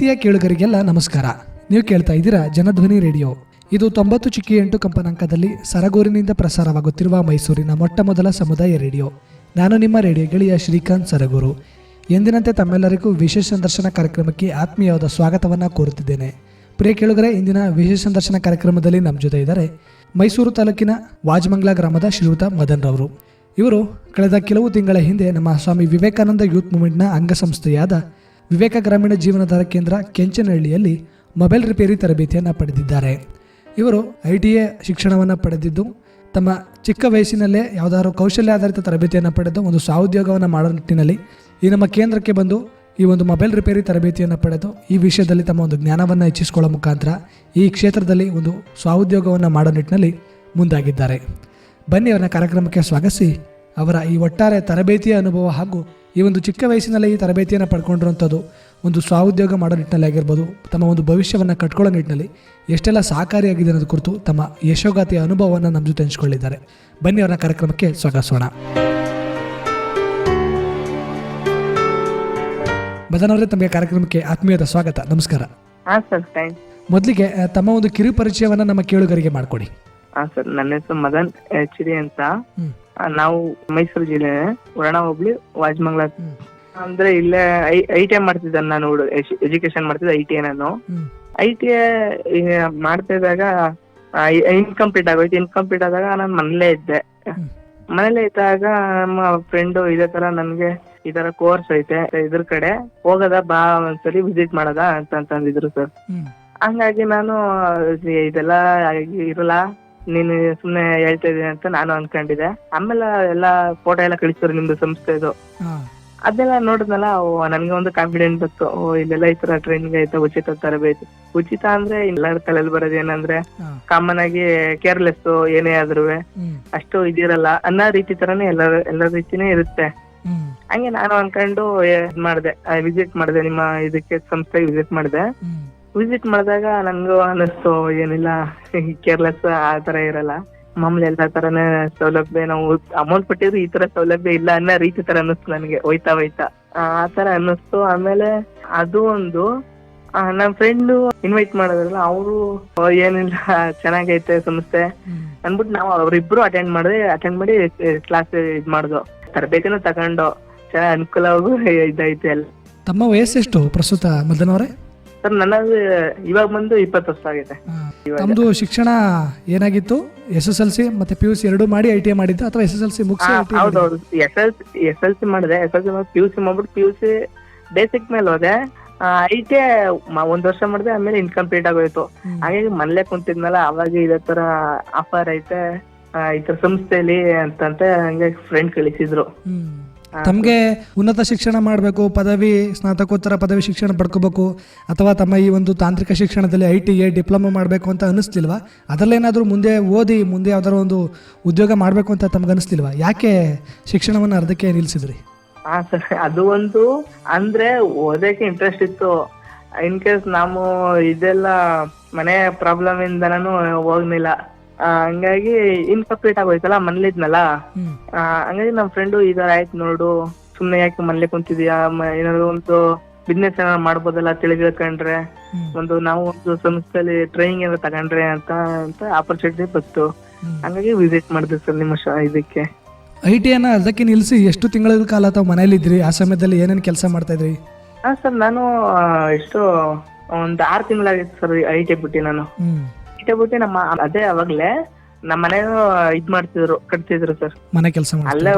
ಪ್ರೀತಿಯ ಕೇಳುಗರಿಗೆಲ್ಲ ನಮಸ್ಕಾರ. ನೀವು ಕೇಳ್ತಾ ಇದ್ದೀರಾ ಜನಧ್ವನಿ ರೇಡಿಯೋ. ಇದು 90.8 ಕಂಪನಾಂಕದಲ್ಲಿ ಸರಗೂರಿನಿಂದ ಪ್ರಸಾರವಾಗುತ್ತಿರುವ ಮೈಸೂರಿನ ಮೊಟ್ಟ ಮೊದಲ ಸಮುದಾಯ ರೇಡಿಯೋ. ನಾನು ನಿಮ್ಮ ರೇಡಿಯೋ ಗೆಳೆಯ ಶ್ರೀಕಾಂತ್ ಸರಗೂರು. ಎಂದಿನಂತೆ ತಮ್ಮೆಲ್ಲರಿಗೂ ವಿಶೇಷ ಸಂದರ್ಶನ ಕಾರ್ಯಕ್ರಮಕ್ಕೆ ಆತ್ಮೀಯವಾದ ಸ್ವಾಗತವನ್ನು ಕೋರುತ್ತಿದ್ದೇನೆ. ಪ್ರಿಯ ಕೇಳುಗರೆ, ಇಂದಿನ ವಿಶೇಷ ಸಂದರ್ಶನ ಕಾರ್ಯಕ್ರಮದಲ್ಲಿ ನಮ್ಮ ಜೊತೆ ಇದ್ದಾರೆ ಮೈಸೂರು ತಾಲೂಕಿನ ವಾಜಮಂಗ್ಲ ಗ್ರಾಮದ ಶ್ರೀಯುತ ಮದನ್ ರವರು. ಇವರು ಕಳೆದ ಕೆಲವು ತಿಂಗಳ ಹಿಂದೆ ನಮ್ಮ ಸ್ವಾಮಿ ವಿವೇಕಾನಂದ ಯೂತ್ ಮೂವ್ಮೆಂಟ್ನ ಅಂಗಸಂಸ್ಥೆಯಾದ ವಿವೇಕ ಗ್ರಾಮೀಣ ಜೀವನಾಧಾರ ಕೇಂದ್ರ ಕೆಂಚನಹಳ್ಳಿಯಲ್ಲಿ ಮೊಬೈಲ್ ರಿಪೇರಿ ತರಬೇತಿಯನ್ನು ಪಡೆದಿದ್ದಾರೆ. ಇವರು ITA ಶಿಕ್ಷಣವನ್ನು ಪಡೆದಿದ್ದು ತಮ್ಮ ಚಿಕ್ಕ ವಯಸ್ಸಿನಲ್ಲೇ ಯಾವುದಾದ್ರು ಕೌಶಲ್ಯ ಆಧಾರಿತ ತರಬೇತಿಯನ್ನು ಪಡೆದು ಒಂದು ಸ್ವಾಉದ್ಯೋಗವನ್ನು ಮಾಡೋ ನಿಟ್ಟಿನಲ್ಲಿ ಈ ನಮ್ಮ ಕೇಂದ್ರಕ್ಕೆ ಬಂದು ಈ ಒಂದು ಮೊಬೈಲ್ ರಿಪೇರಿ ತರಬೇತಿಯನ್ನು ಪಡೆದು ಈ ವಿಷಯದಲ್ಲಿ ತಮ್ಮ ಒಂದು ಜ್ಞಾನವನ್ನು ಹೆಚ್ಚಿಸಿಕೊಳ್ಳೋ ಮುಖಾಂತರ ಈ ಕ್ಷೇತ್ರದಲ್ಲಿ ಒಂದು ಸ್ವಾಉದ್ಯೋಗವನ್ನು ಮಾಡೋ ನಿಟ್ಟಿನಲ್ಲಿ ಮುಂದಾಗಿದ್ದಾರೆ. ಬನ್ನಿ ಅವರ ಕಾರ್ಯಕ್ರಮಕ್ಕೆ ಸ್ವಾಗತಿಸಿ ಅವರ ಈ ಒಟ್ಟಾರೆ ತರಬೇತಿಯ ಅನುಭವ ಹಾಗೂ ಈ ಒಂದು ಚಿಕ್ಕ ವಯಸ್ಸಿನಲ್ಲಿ ಈ ತರಬೇತಿಯನ್ನು ಪಡ್ಕೊಂಡಿರುವಂಥದ್ದು ಒಂದು ಸ್ವಾಉದ್ಯೋಗ ಮಾಡೋ ನಿಟ್ಟಿನಲ್ಲಿ ಆಗಿರ್ಬೋದು, ತಮ್ಮ ಒಂದು ಭವಿಷ್ಯವನ್ನು ಕಟ್ಕೊಳ್ಳೋ ನಿಟ್ಟಿನಲ್ಲಿ ಎಷ್ಟೆಲ್ಲ ಸಹಕಾರಿಯಾಗಿದೆ ಅನ್ನೋದು ಕುರಿತು ತಮ್ಮ ಯಶೋಗಾತಿಯ ಅನುಭವವನ್ನು ನಮ್ಮ ಜೊತೆ ಹಂಚಿಕೊಳ್ಳಿದ್ದಾರೆ. ಬನ್ನಿ ಅವರ ಕಾರ್ಯಕ್ರಮಕ್ಕೆ ಸ್ವಾಗತಿಸೋಣ. ಮದನ್ ಅವರೇ, ತಮಗೆ ಕಾರ್ಯಕ್ರಮಕ್ಕೆ ಆತ್ಮೀಯದ ಸ್ವಾಗತ. ನಮಸ್ಕಾರ. ಮೊದಲಿಗೆ ತಮ್ಮ ಒಂದು ಕಿರು ಪರಿಚಯವನ್ನು ನಮ್ಮ ಕೇಳುಗರಿಗೆ ಮಾಡಿಕೊಡಿ. ಸರ್, ನನ್ನ ಹೆಸರು ಮದನ್ HD ಅಂತ. ನಾವು ಮೈಸೂರು ಜಿಲ್ಲೆ ವರ್ಣ ಹೋಬ್ಳಿ ವಾಜಮಂಗ್ಲ ಅಂದ್ರೆ ಇಲ್ಲೇ ITA ಮಾಡ್ತಿದ್ದೆ. ನಾನು ಎಜುಕೇಶನ್ ಮಾಡ್ತಿದ್ದೆ ITA. ನಾನು ITA ಮಾಡ್ತಾ ಇದ್ದಾಗ ಇನ್ಕಂಪ್ಲೀಟ್ ಆಗೋಯ್ತು. ಇನ್ಕಂಪ್ಲೀಟ್ ಆದಾಗ ನಾನು ಮನೇಲೇ ಇದ್ದಾಗ ನಮ್ಮ ಫ್ರೆಂಡ್ ಇದೇ ತರ ನನ್ಗೆ ಈ ತರ ಕೋರ್ಸ್ ಐತೆ ಇದ್ರ ಕಡೆ ಹೋಗದ ಬಾ ಒಂದ್ಸಲಿ ವಿಸಿಟ್ ಮಾಡದ ಅಂತಂದಿದ್ರು ಸರ್. ಹಂಗಾಗಿ ನಾನು ಇದೆಲ್ಲ ಇರಲ್ಲ, ನೀನು ಸುಮ್ನೆ ಹೇಳ್ತಾ ಇದೀನಿ ಅಂತ ನಾನು ಅನ್ಕೊಂಡಿದ್ದೆ. ಆಮೇಲೆ ಎಲ್ಲಾ ಫೋಟೋ ಎಲ್ಲ ಕಳಿಸಿದ್ರು ನಿಮ್ದು ಸಂಸ್ಥೆದು. ಅದೆಲ್ಲ ನೋಡಿದ್ನಲ್ಲ, ನನ್ಗೆ ಒಂದು ಕಾನ್ಫಿಡೆಂಟ್ ಬಂತು. ಇಲ್ಲೆಲ್ಲ ಈ ತರ ಟ್ರೈನಿಂಗ್ ಐತೆ, ಉಚಿತ ತರಬೇತಿ. ಉಚಿತ ಅಂದ್ರೆ ಎಲ್ಲರ ತಲೆಯಲ್ಲಿ ಬರೋದು ಏನಂದ್ರೆ ಕಾಮನ್ ಆಗಿ ಕೇರ್ಲೆಸ್, ಏನೇ ಆದ್ರೂ ಅಷ್ಟು ಇದಿರಲ್ಲ ಅನ್ನೋ ರೀತಿ ತರನೇ ಎಲ್ಲ ರೀತಿನೇ ಇರುತ್ತೆ. ಹಂಗೆ ನಾನು ಅನ್ಕೊಂಡು ವಿಸಿಟ್ ಮಾಡಿದೆ, ನಿಮ್ಮ ಇದಕ್ಕೆ ಸಂಸ್ಥೆಗೆ ವಿಸಿಟ್ ಮಾಡಿದಾಗ ನನ್ಗೂ ಅನ್ನಿಸ್ತು, ಏನಿಲ್ಲ ಕೇರ್ಲೆಸ್ ಆ ತರ ಇರಲ್ಲ, ಮಾಮೂಲಿ ಎಲ್ಲಾ ತರನೇ ಸೌಲಭ್ಯ. ನಾವು ಅಮೌಂಟ್ ಕೊಟ್ಟಿದ್ರು ಈ ತರ ಸೌಲಭ್ಯ ಇಲ್ಲ ಅನ್ನೋ ರೀತಿ ತರ ಅನ್ನಿಸ್ತು ನನಗೆ. ಹೋಯ್ತಾ ಆ ತರ ಅನ್ನಿಸ್ತು. ಆಮೇಲೆ ಅದು ಒಂದು ನಮ್ ಫ್ರೆಂಡ್ ಇನ್ವೈಟ್ ಮಾಡಿದ್ರಲ್ಲ, ಅವರು ಏನಿಲ್ಲ ಚೆನ್ನಾಗೈತೆ ಸಂಸ್ಥೆ ಅನ್ಬಿಟ್ಟು ನಾವು ಅವ್ರಿಬ್ರು ಅಟೆಂಡ್ ಮಾಡಿ ಕ್ಲಾಸ್ ಇದ್ ಮಾಡ್ದು, ತರಬೇತಿನೂ ತಗೊಂಡು ಚೆನ್ನಾಗಿ ಅನುಕೂಲವಾಗೂ ಇದೈತೆ ಎಲ್ಲ. ತಮ್ಮ ವಯಸ್ಸೆಷ್ಟು ಪ್ರಸ್ತುತ ಮದನ್ ಅವರೇ? ಸರ್, ನನ್ನದು ಇವಾಗ ಬಂದು 20 ವರ್ಷ ಆಗಿದೆ. ನಮ್ದು ಶಿಕ್ಷಣ ಏನಾಗಿತ್ತು? SSLC ಮತ್ತೆ PUC ಎರಡೂ ಮಾಡಿ ITA ಮಾಡಿದ್ದು ಅಥವಾ SSLC ಮುಗಿಸಿ? ಹೌದೌದು, SSLC ಮಾಡಿದೆ. SSLC PUC ಮಾಡ್ಬಿಟ್ಟು PUC ಬೇಸಿಕ್ ಮೇಲೆ ಹೋದೆ. ITA 1 ವರ್ಷ ಮಾಡಿದೆ, ಆಮೇಲೆ ಇನ್ಕಂಪ್ಲೀಟ್ ಆಗೋಯ್ತು. ಹಾಗಾಗಿ ಮನೇಲೆ ಕುಂತಿದ್ನಲ್ಲ, ಅವಾಗ ಇದೇ ತರ ಆಫರ್ ಐತೆ ಈ ತರ ಸಂಸ್ಥೆಯಲ್ಲಿ ಅಂತ ಹಂಗೆ ಫ್ರೆಂಡ್ ಕಳಿಸಿದ್ರು. ತಮಗೆ ಉನ್ನತ ಶಿಕ್ಷಣ ಮಾಡಬೇಕು, ಪದವಿ ಸ್ನಾತಕೋತ್ತರ ಪದವಿ ಶಿಕ್ಷಣ ಪಡ್ಕೋಬೇಕು, ಅಥವಾ ತಮ್ಮ ಈ ಒಂದು ತಾಂತ್ರಿಕ ಶಿಕ್ಷಣದಲ್ಲಿ ITA ಡಿಪ್ಲೊಮಾ ಮಾಡಬೇಕು ಅಂತ ಅನ್ನಿಸ್ತಿಲ್ವಾ? ಅದರಲ್ಲೇನಾದರೂ ಮುಂದೆ ಯಾವ್ದಾದ್ರು ಒಂದು ಉದ್ಯೋಗ ಮಾಡಬೇಕು ಅಂತ ತಮ್ಗೆ ಅನಿಸ್ತಿಲ್ವಾ? ಯಾಕೆ ಶಿಕ್ಷಣವನ್ನು ಅರ್ಧಕ್ಕೆ ನಿಲ್ಲಿಸಿದ್ರಿ? ಸರ್, ಅದು ಒಂದು ಅಂದ್ರೆ ಓದಕ್ಕೆ ಇಂಟ್ರೆಸ್ಟ್ ಇತ್ತು. ಇನ್ ಕೇಸ್ ನಾವು ಇದೆಲ್ಲ ಮನೆ ಪ್ರಾಬ್ಲಮ್ ಇಂದ ನಾನು ಹೋಗ್ಲಿಲ್ಲ. ಹಂಗಾಗಿ ಇನ್ಕಂಪ್ಲೀಟ್ ಆಗೋಯ್ತಲ್ಲ, ಮನೇಲಿದ್ನಲ್ಲ. ಹಂಗಾಗಿ ನಮ್ ಫ್ರೆಂಡು ಇದರ ಆಯ್ತು ನೋಡು, ಸುಮ್ನೆ ಯಾಕೆ ಮನೇಲಿ ಕುಂತಿದ್ಯಾ, ಏನಾದ್ರು ಒಂದು ಬಿಸ್ನೆಸ್ ಏನಾದ್ರು ಮಾಡ್ಬೋದಲ್ಲ, ತಿಳಿದ್ಕೊಂಡ್ರೆ ನಾವು ಒಂದು ಸಂಸ್ಥೆಯಲ್ಲಿ ಟ್ರೈನಿಂಗ್ ಏನಾದ್ರು ತಗೊಂಡ್ರೆ ಅಂತ ಆಪರ್ಚುನಿಟಿ ಬಂತು. ಹಂಗಾಗಿ ವಿಸಿಟ್ ಮಾಡಿದ್ವಿ ಸರ್ ನಿಮ್ಮ ಇದಕ್ಕೆ. ITA ಅದಕ್ಕೆ ನಿಲ್ಲಿಸಿ ಎಷ್ಟು ತಿಂಗಳ ಕಾಲ ತಾವು ಮನೇಲಿ ಇದ್ರಿ? ಆ ಸಮಯದಲ್ಲಿ ಏನೇನು ಕೆಲಸ ಮಾಡ್ತಾ ಇದ್ರಿ? ಸರ್, ನಾನು ಎಷ್ಟು ಒಂದ್ 6 ತಿಂಗಳಾಗಿತ್ತು ಸರ್ ITA ಬಿಟ್ಟು. ನಾನು ITA ಬಿಟ್ಟು ನಮ್ಮ ಅದೇ ಅವಾಗ್ಲೇ ನಮ್ಮ ಮನೇನು ಇದ್ ಮಾಡ್ತಿದ್ರು, ಕಟ್ತಿದ್ರು ಸರ್. ಮನೆ ಕೆಲಸ ಅಲ್ಲೇ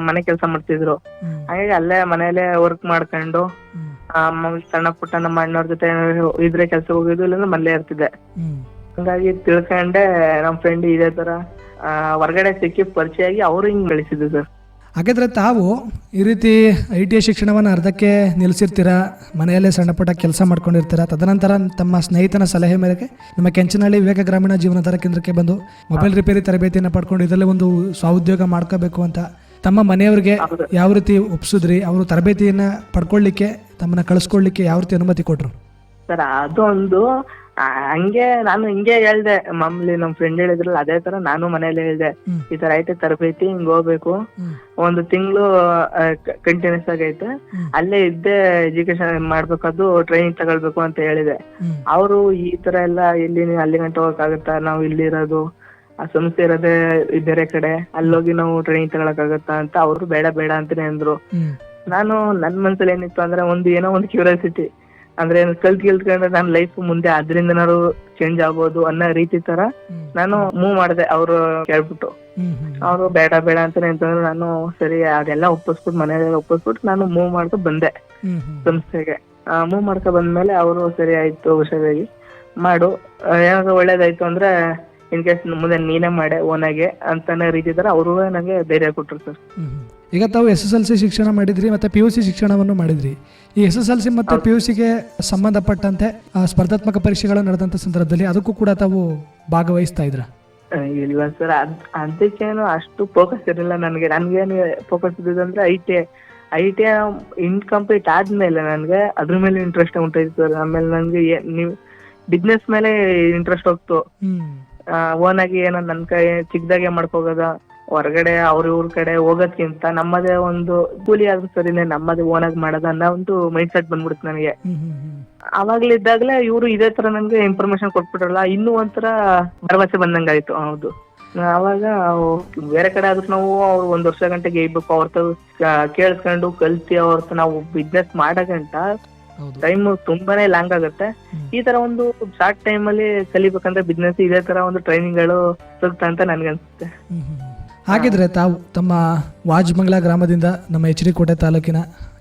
ಮನೆ ಕೆಲಸ ಮಾಡ್ತಿದ್ರು. ಹಾಗಾಗಿ ಅಲ್ಲೇ ಮನೇಲೆ ವರ್ಕ್ ಮಾಡ್ಕೊಂಡು ಸಣ್ಣ ಪುಟ್ಟ ನಮ್ಮ ಅಣ್ಣವ್ರ ಜೊತೆ ಇದ್ರೆ ಕೆಲ್ಸ ಹೋಗಿದ್ದು, ಇಲ್ಲ ಮನೇಲೆ ಇರ್ತಿದ್ದೆ. ಹಂಗಾಗಿ ತಿಳ್ಕೊಂಡೆ ನಮ್ ಫ್ರೆಂಡ್ ಇದೇ ತರ ಹೊರಗಡೆ ಸಿಕ್ಕಿ ಪರಿಚಯ ಆಗಿ ಅವರು ಹಿಂಗ್ ಬೆಳೆಸಿದ್ರು ಸರ್. ಹಾಗಾದ್ರೆ ತಾವು ಈ ರೀತಿ ITA ಶಿಕ್ಷಣವನ್ನು ಅರ್ಧಕ್ಕೆ ನಿಲ್ಲಿಸಿರ್ತೀರಾ, ಮನೆಯಲ್ಲೇ ಸಣ್ಣ ಪುಟ್ಟ ಕೆಲಸ ಮಾಡ್ಕೊಂಡಿರ್ತೀರಾ. ತದನಂತರ ತಮ್ಮ ಸ್ನೇಹಿತನ ಸಲಹೆ ಮೇರೆಗೆ ನಮ್ಮ ಕೆಂಚನಹಳ್ಳಿ ವಿವೇಕ ಗ್ರಾಮೀಣ ಜೀವನಾಧಾರ ಕೇಂದ್ರಕ್ಕೆ ಬಂದು ಮೊಬೈಲ್ ರಿಪೇರಿ ತರಬೇತಿಯನ್ನು ಪಡ್ಕೊಂಡು ಇದರಲ್ಲಿ ಒಂದು ಸ್ವಾಉದ್ಯೋಗ ಮಾಡ್ಕೋಬೇಕು ಅಂತ ತಮ್ಮ ಮನೆಯವರಿಗೆ ಯಾವ ರೀತಿ ಒಪ್ಸಿದ್ರಿ? ಅವರು ತರಬೇತಿಯನ್ನ ಪಡ್ಕೊಳ್ಳಿಕ್ಕೆ, ತಮ್ಮನ್ನ ಕಳಿಸ್ಕೊಳ್ಲಿಕ್ಕೆ ಯಾವ ರೀತಿ ಅನುಮತಿ ಕೊಟ್ರು? ಸರ್, ಅದೊಂದು ಹಂಗೆ ನಾನು ಹಿಂಗೆ ಹೇಳ್ದೆ ಮಾಮೂಲಿ ನಮ್ ಫ್ರೆಂಡ್ ಹೇಳಿದ್ರಲ್ಲ ಅದೇ ತರ ನಾನು ಮನೇಲಿ ಹೇಳ್ದೆ, ಈ ತರ ಐತೆ ತರಬೇತಿ, ಹಿಂಗ್ ಹೋಗ್ಬೇಕು, 1 ತಿಂಗಳು ಕಂಟಿನ್ಯೂಸ್ ಆಗೈತೆ, ಅಲ್ಲೇ ಇದ್ದೇ ಎಜುಕೇಶನ್ ಮಾಡ್ಬೇಕದು, ಟ್ರೈನಿಂಗ್ ತಗೊಳ್ಬೇಕು ಅಂತ ಹೇಳಿದೆ. ಅವರು ಈ ತರ ಎಲ್ಲ ಎಲ್ಲಿ ನೀವು ಅಲ್ಲಿ ಗಂಟ ಹೋಗಕ್ಕಾಗತ್ತಾ, ನಾವು ಇಲ್ಲಿ ಇರೋದು, ಆ ಸಂಸ್ಥೆ ಇರೋದೇ ಬೇರೆ ಕಡೆ, ಅಲ್ಲೋಗಿ ನಾವು ಟ್ರೈನಿಂಗ್ ತಗೊಳಕ್ಕಾಗತ್ತಾ ಅಂತ ಅವರು ಬೇಡ ಬೇಡ ಅಂತಾನೆ ಅಂದ್ರು. ನಾನು ನನ್ ಮನ್ಸಲ್ಲಿ ಏನಿತ್ತು ಅಂದ್ರೆ ಏನೋ ಒಂದು ಕ್ಯೂರಿಯಾಸಿಟಿ, ಅಂದ್ರೆ ಕಲ್ತ್ಕೊಂಡ್ರೆ ನನ್ನ ಲೈಫ್ ಮುಂದೆ ಅದ್ರಿಂದನಾರು ಚೇಂಜ್ ಆಗ್ಬೋದು ಅನ್ನೋ ರೀತಿ ತರ ನಾನು ಮೂವ್ ಮಾಡಿದೆ. ಅವರು ಕೇಳ್ಬಿಟ್ಟು ಅವರು ಬೇಡ ಬೇಡ ಅಂತಾನೆ ಅಂತಂದ್ರೆ ನಾನು ಸರಿ ಅದೆಲ್ಲ ಒಪ್ಪಿಸ್ಬಿಟ್ಟು ಮನೆಯಲ್ಲ ಒಪ್ಪಿಸ್ಬಿಟ್ಟು ನಾನು ಮೂವ್ ಮಾಡ್ಕೊ ಬಂದೆ ಸಂಸ್ಥೆಗೆ. ಮೂವ್ ಮಾಡ್ಕೊ ಬಂದ್ಮೇಲೆ ಅವರು ಸರಿ ಆಯ್ತು ಹುಷಾರಾಗಿ ಮಾಡು, ಏನಾದ್ರು ಒಳ್ಳೇದಾಯ್ತು ಅಂದ್ರೆ ಇನ್ ಕೇಸ್ ಮುಂದೆ ನೀನೇ ಮಾಡೆ ಓನಾಗೆ ಅಂತಾನೆ ರೀತಿ ತರ ಅವರು ನಂಗೆ ಧೈರ್ಯ ಕೊಟ್ರು ಸರ್. ಈಗ ತಾವು SSLC ಶಿಕ್ಷಣ ಮಾಡಿದ್ರಿ ಮತ್ತೆ PUC ಶಿಕ್ಷಣವನ್ನು ಮಾಡಿದ್ರಿ. ಈ SSLC ಮತ್ತೆ PUCಗೆ ಸಂಬಂಧಪಟ್ಟಂತೆ ಸ್ಪರ್ಧಾತ್ಮಕ ಪರೀಕ್ಷೆಗಳು ನಡೆದಂತ ಸಂದರ್ಭದಲ್ಲಿ ಅದಕ್ಕೂ ಕೂಡ ತಾವು ಭಾಗವಹಿಸ್ತಾ ಇದ್ರ? ಇಲ್ಲ ಸರ್, ಅದಕ್ಕೇನು ಅಷ್ಟು ಫೋಕಸ್ ಇರಲಿಲ್ಲ ನನಗೆ. ನನ್ಗೇನು ಫೋಕಸ್ ಇದ್ದಂದ್ರೆ ಐ.ಟಿ ಇನ್ಕಂಪ್ಲೀಟ್ ಆದ್ಮೇಲೆ ನನ್ಗೆ ಅದ್ರ ಮೇಲೆ ಇಂಟ್ರೆಸ್ಟ್ ಉಂಟಾಯ್ತು ಸರ್. ಆಮೇಲೆ ನನ್ಗೆ ನೀವು ಬಿಸ್ನೆಸ್ ಮೇಲೆ ಇಂಟ್ರೆಸ್ಟ್ ಹೋಗ್ತು. ಓನ್ ಆಗಿ ಏನೋ ನನ್ ಕೈ ಚಿಕ್ಕದಾಗೆ ಮಾಡ್ಕೋಗೋದ, ಹೊರಗಡೆ ಇವ್ರ ಕಡೆ ಹೋಗೋದ್ಕಿಂತ ನಮ್ಮದೇ ಒಂದು ಕೂಲಿ ಆದ್ರೂ ಸರಿನೇ ನಮ್ಮದೇ ಓನ್ ಆಗಿ ಮಾಡೋದ ಅನ್ನೋ ಒಂದು ಮೈಂಡ್ ಸೆಟ್ ಬಂದ್ಬಿಡುತ್ತೆ ನನಗೆ. ಅವಾಗ್ಲಿದ್ದಾಗ್ಲೇ ಇವ್ರು ಇದೇ ತರ ನನ್ಗೆ ಇನ್ಫಾರ್ಮೇಶನ್ ಕೊಟ್ಬಿಟ್ರಲ್ಲ, ಇನ್ನೂ ಒಂಥರ ಭರವಸೆ ಬಂದಂಗಾಯ್ತು. ಹೌದು, ಅವಾಗ ಬೇರೆ ಕಡೆ ಆದ್ರೂ ನಾವು ಅವ್ರು 1 ವರ್ಷ ಗಂಟೆ ಗೇಯ್ಬೇಕು, ಅವ್ರ ಕೇಳಿಸ್ಕೊಂಡು ಕಲ್ತಿ ಅವ್ರ ನಾವು ಬಿಸ್ನೆಸ್ ಮಾಡಗಂಟ ಟೈಮ್ ತುಂಬಾನೇ ಲಾಂಗ್ ಆಗುತ್ತೆ. ಈ ತರ ಒಂದು ಶಾರ್ಟ್ ಟೈಮ್ ಅಲ್ಲಿ ಕಲಿಬೇಕಂದ್ರೆ ಬಿಸ್ನೆಸ್ ಇದೇ ತರ ಒಂದು ಟ್ರೈನಿಂಗ್ ಗಳು ಸೂಕ್ತ ಅಂತ ನನ್ಗನ್ಸುತ್ತೆ. ಹಾಗಿದ್ರೆ ತಾವು ತಮ್ಮ ವಾಜಮಂಗ್ಲ ಗ್ರಾಮದಿಂದ ನಮ್ಮ HD ಕೋಟೆ ತಾಲೂಕಿನ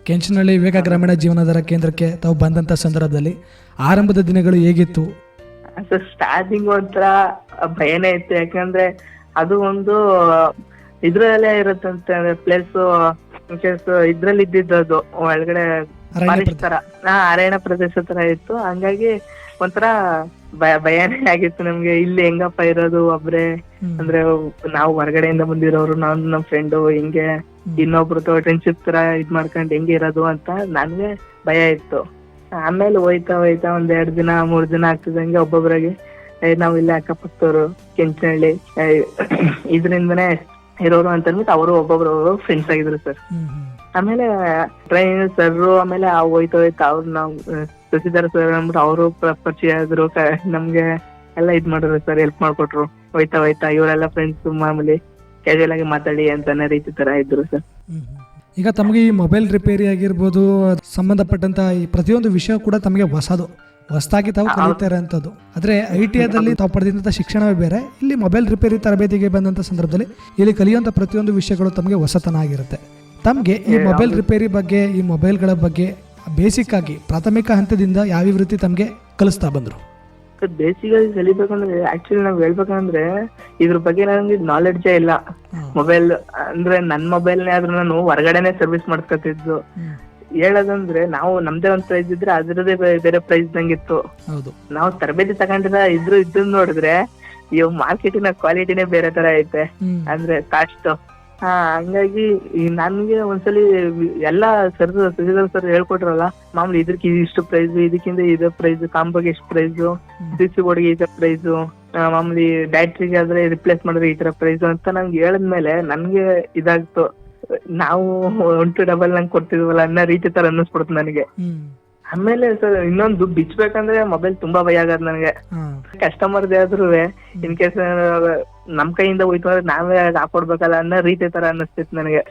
ಕೆಂಚನಹಳ್ಳಿ ವಿವೇಕ ಗ್ರಾಮೀಣ ಜೀವನಾಧಾರ ಕೇಂದ್ರಕ್ಕೆ ತಾವು ಬಂದಂತ ಸಂದರ್ಭದಲ್ಲಿ ಆರಂಭದ ದಿನಗಳು ಹೇಗಿತ್ತು? ಸ್ಟಾರ್ಟಿಂಗ್ ಒಂಥರ ಭಯನೇ ಇತ್ತು, ಯಾಕಂದ್ರೆ ಅದು ಒಂದು ಇದ್ರಲ್ಲೇ ಇರುತ್ತಂತೆ ಪ್ಲೇಸ್, ಇದ್ರಲ್ಲಿ ಇದ್ದಿದ್ದು ಒಳಗಡೆ ತರ ಅರಣ್ಯ ಪ್ರದೇಶ ತರ ಇತ್ತು. ಹಂಗಾಗಿ ಒಂಥರ ಭಯನೇ ಆಗಿತ್ತು ನಮ್ಗೆ, ಇಲ್ಲಿ ಹೆಂಗಪ್ಪ ಇರೋದು ಒಬ್ರೆ, ಅಂದ್ರೆ ನಾವು ಹೊರಗಡೆಯಿಂದ ಬಂದಿರೋರು, ನಾನು ನಮ್ ಫ್ರೆಂಡು ಹಿಂಗೆ ಇನ್ನೊಬ್ರು ಫ್ರೆಂಡ್ಶಿಪ್ ತರ ಇದ್ ಮಾಡ್ಕೊಂಡು ಹೆಂಗೆ ಇರೋದು ಅಂತ ನನ್ಗೆ ಭಯ ಇತ್ತು. ಆಮೇಲೆ ಹೋಯ್ತಾ 1-2 ದಿನ 3 ದಿನ ಆಗ್ತಿದಂಗೆ ಒಬ್ಬೊಬ್ರಾಗಿ ನಾವ್ ಇಲ್ಲಿ ಅಕ್ಕಪಕ್ಕದವ್ರು ಕೆಂಚನಹಳ್ಳಿ ಇದ್ರಿಂದನೇ ಇರೋರು ಅಂತ ಅಂದ್ಬಿಟ್ಟು ಅವರು ಒಬ್ಬೊಬ್ರು ಫ್ರೆಂಡ್ಸ್ ಆಗಿದ್ರು ಸರ್. ಆಮೇಲೆ ಟ್ರೈನ್ ಸರ್, ಆಮೇಲೆ ಹೋಯ್ತಾ ಅವ್ರು ನಾವು ಶಶಿಧರ್ ಸರ್ ಅಂದ್ಬಿಟ್ಟು ಅವರು ಪರಿಚಯ ಆದ್ರು, ನಮ್ಗೆ ಎಲ್ಲ ಇದ್ ಮಾಡಿದ್ರು ಸರ್, ಹೆಲ್ಪ್ ಮಾಡ್ಕೊಟ್ರು. ಹೋಯ್ತಾ ಇವರೆಲ್ಲ ಫ್ರೆಂಡ್ಸ್ ಮಾಮೂಲಿ ಕ್ಯಾಶುಯಲ್ ಆಗಿ ಮಾತಾಡಿ ಅಂತಾನೆ ರೀತಿ ತರ ಇದ್ರು ಸರ್. ಈಗ ತಮಗೆ ಈ ಮೊಬೈಲ್ ರಿಪೇರಿ ಆಗಿರ್ಬೋದು ಸಂಬಂಧಪಟ್ಟಂತ ಈ ಪ್ರತಿಯೊಂದು ವಿಷಯ ಕೂಡ ತಮಗೆ ಹೊಸದಾಗಿ ತಾವು ಕಲಿತಾ ಇರೋಂಥದ್ದು. ಆದ್ರೆ ITದಲ್ಲಿ ತಾವು ಪಡೆದಂತ ಶಿಕ್ಷಣವೇ ಬೇರೆ, ಇಲ್ಲಿ ಮೊಬೈಲ್ ರಿಪೇರಿ ತರಬೇತಿಗೆ ಬಂದಂತ ಸಂದರ್ಭದಲ್ಲಿ ಇಲ್ಲಿ ಕಲಿಯುವಂತ ಪ್ರತಿಯೊಂದು ವಿಷಯಗಳು ತಮಗೆ ಹೊಸತನ ಆಗಿರುತ್ತೆ. ತಮಗೆ ಈ ಮೊಬೈಲ್ ರಿಪೇರಿ ಬಗ್ಗೆ, ಈ ಮೊಬೈಲ್ಗಳ ಬಗ್ಗೆ ಬೇಸಿಕ್ ಆಗಿ ಪ್ರಾಥಮಿಕ ಹಂತದಿಂದ ಯಾವ ರೀತಿ ತಮಗೆ ಕಲಿಸ್ತಾ ಬಂದ್ರು? ಬೇಸಿಕ್ ಆಗಿ ಕಲಿಬೇಕಂದ್ರೆ ಆಕ್ಚುಲಿ ನಾವ್ ಹೇಳ್ಬೇಕಂದ್ರೆ ಇದ್ರ ಬಗ್ಗೆ ನನಗೆ ನಾಲೆಡ್ಜೇ ಇಲ್ಲ. ಮೊಬೈಲ್ ಅಂದ್ರೆ ನನ್ ಮೊಬೈಲ್ನೇ ಆದ್ರೂ ನಾನು ಹೊರಗಡೆನೆ ಸರ್ವಿಸ್ ಮಾಡ್ಕೊತಿದ್ದು. ಹೇಳೋದಂದ್ರೆ ನಾವು ನಮ್ದೇ ಒಂದ್ ಪ್ರೈಸ್ ಇದ್ರೆ ಅದ್ರದೇ ಬೇರೆ ಪ್ರೈಸ್ ನಂಗಿತ್ತು. ನಾವು ತರಬೇತಿ ತಗೊಂಡಿರ ಇದನ್ನ ನೋಡಿದ್ರೆ ಇವ್ ಮಾರ್ಕೆಟಿನ ಕ್ವಾಲಿಟಿನೇ ಬೇರೆ ತರ ಐತೆ, ಅಂದ್ರೆ ಕಾಸ್ಟ್. ಹಂಗಾಗಿ ನನ್ಗೆ ಒಂದ್ಸಲಿ ಎಲ್ಲಾ ಸರ್ ಹೇಳ್ಕೊಟ್ರಲ್ಲ, ಮಾಮೂಲಿ ಇದಕ್ಕೆ ಇಷ್ಟು ಪ್ರೈಸ್, ಇದಕ್ಕಿಂತ ಇದೇ ಪ್ರೈಸ್, ಕಾಂಬೋಗೆ ಎಷ್ಟು ಪ್ರೈಸ್, CC ಬೋರ್ಡ್ಗೆ ಈ ತರ ಪ್ರೈಸ್, ಮಾಮೂಲಿ ಬ್ಯಾಟ್ರಿಗೆ ಆದ್ರೆ ರಿಪ್ಲೇಸ್ ಮಾಡಿದ್ರೆ ಈ ತರ ಪ್ರೈಸ್ ಅಂತ ನಂಗೆ ಹೇಳದ್ಮೇಲೆ ನನ್ಗೆ ಇದಾಗ್ತು, ನಾವು 1 ನಂಗೆ ಕೊಡ್ತಿದ್ವಲ್ಲ ಅನ್ನೋ ರೀತಿ ತರ ಅನ್ನಿಸ್ಬಿಡ್ತು ನನಗೆ. ಆಮೇಲೆ ಸರ್ ಇನ್ನೊಂದು ಬಿಚ್ಬೇಕಂದ್ರೆ ಮೊಬೈಲ್ ತುಂಬಾ ಭಯ ಆಗದ್ ನನಗೆ. ಕಸ್ಟಮರ್ದೇ ಆದ್ರೂ ಇನ್ ಕೇಸ್ ನಮ್ ಕೈಯಿಂದ ಹೋಯ್ತು ಅಂದ್ರೆ ನಾವೇ ಹಾಕೊಡ್ಬೇಕಲ್ಲ ಅನ್ನೋ ರೀತಿ ತರ ಅನ್ನಿಸ್ತಿತ್ತು ನನಗೆ.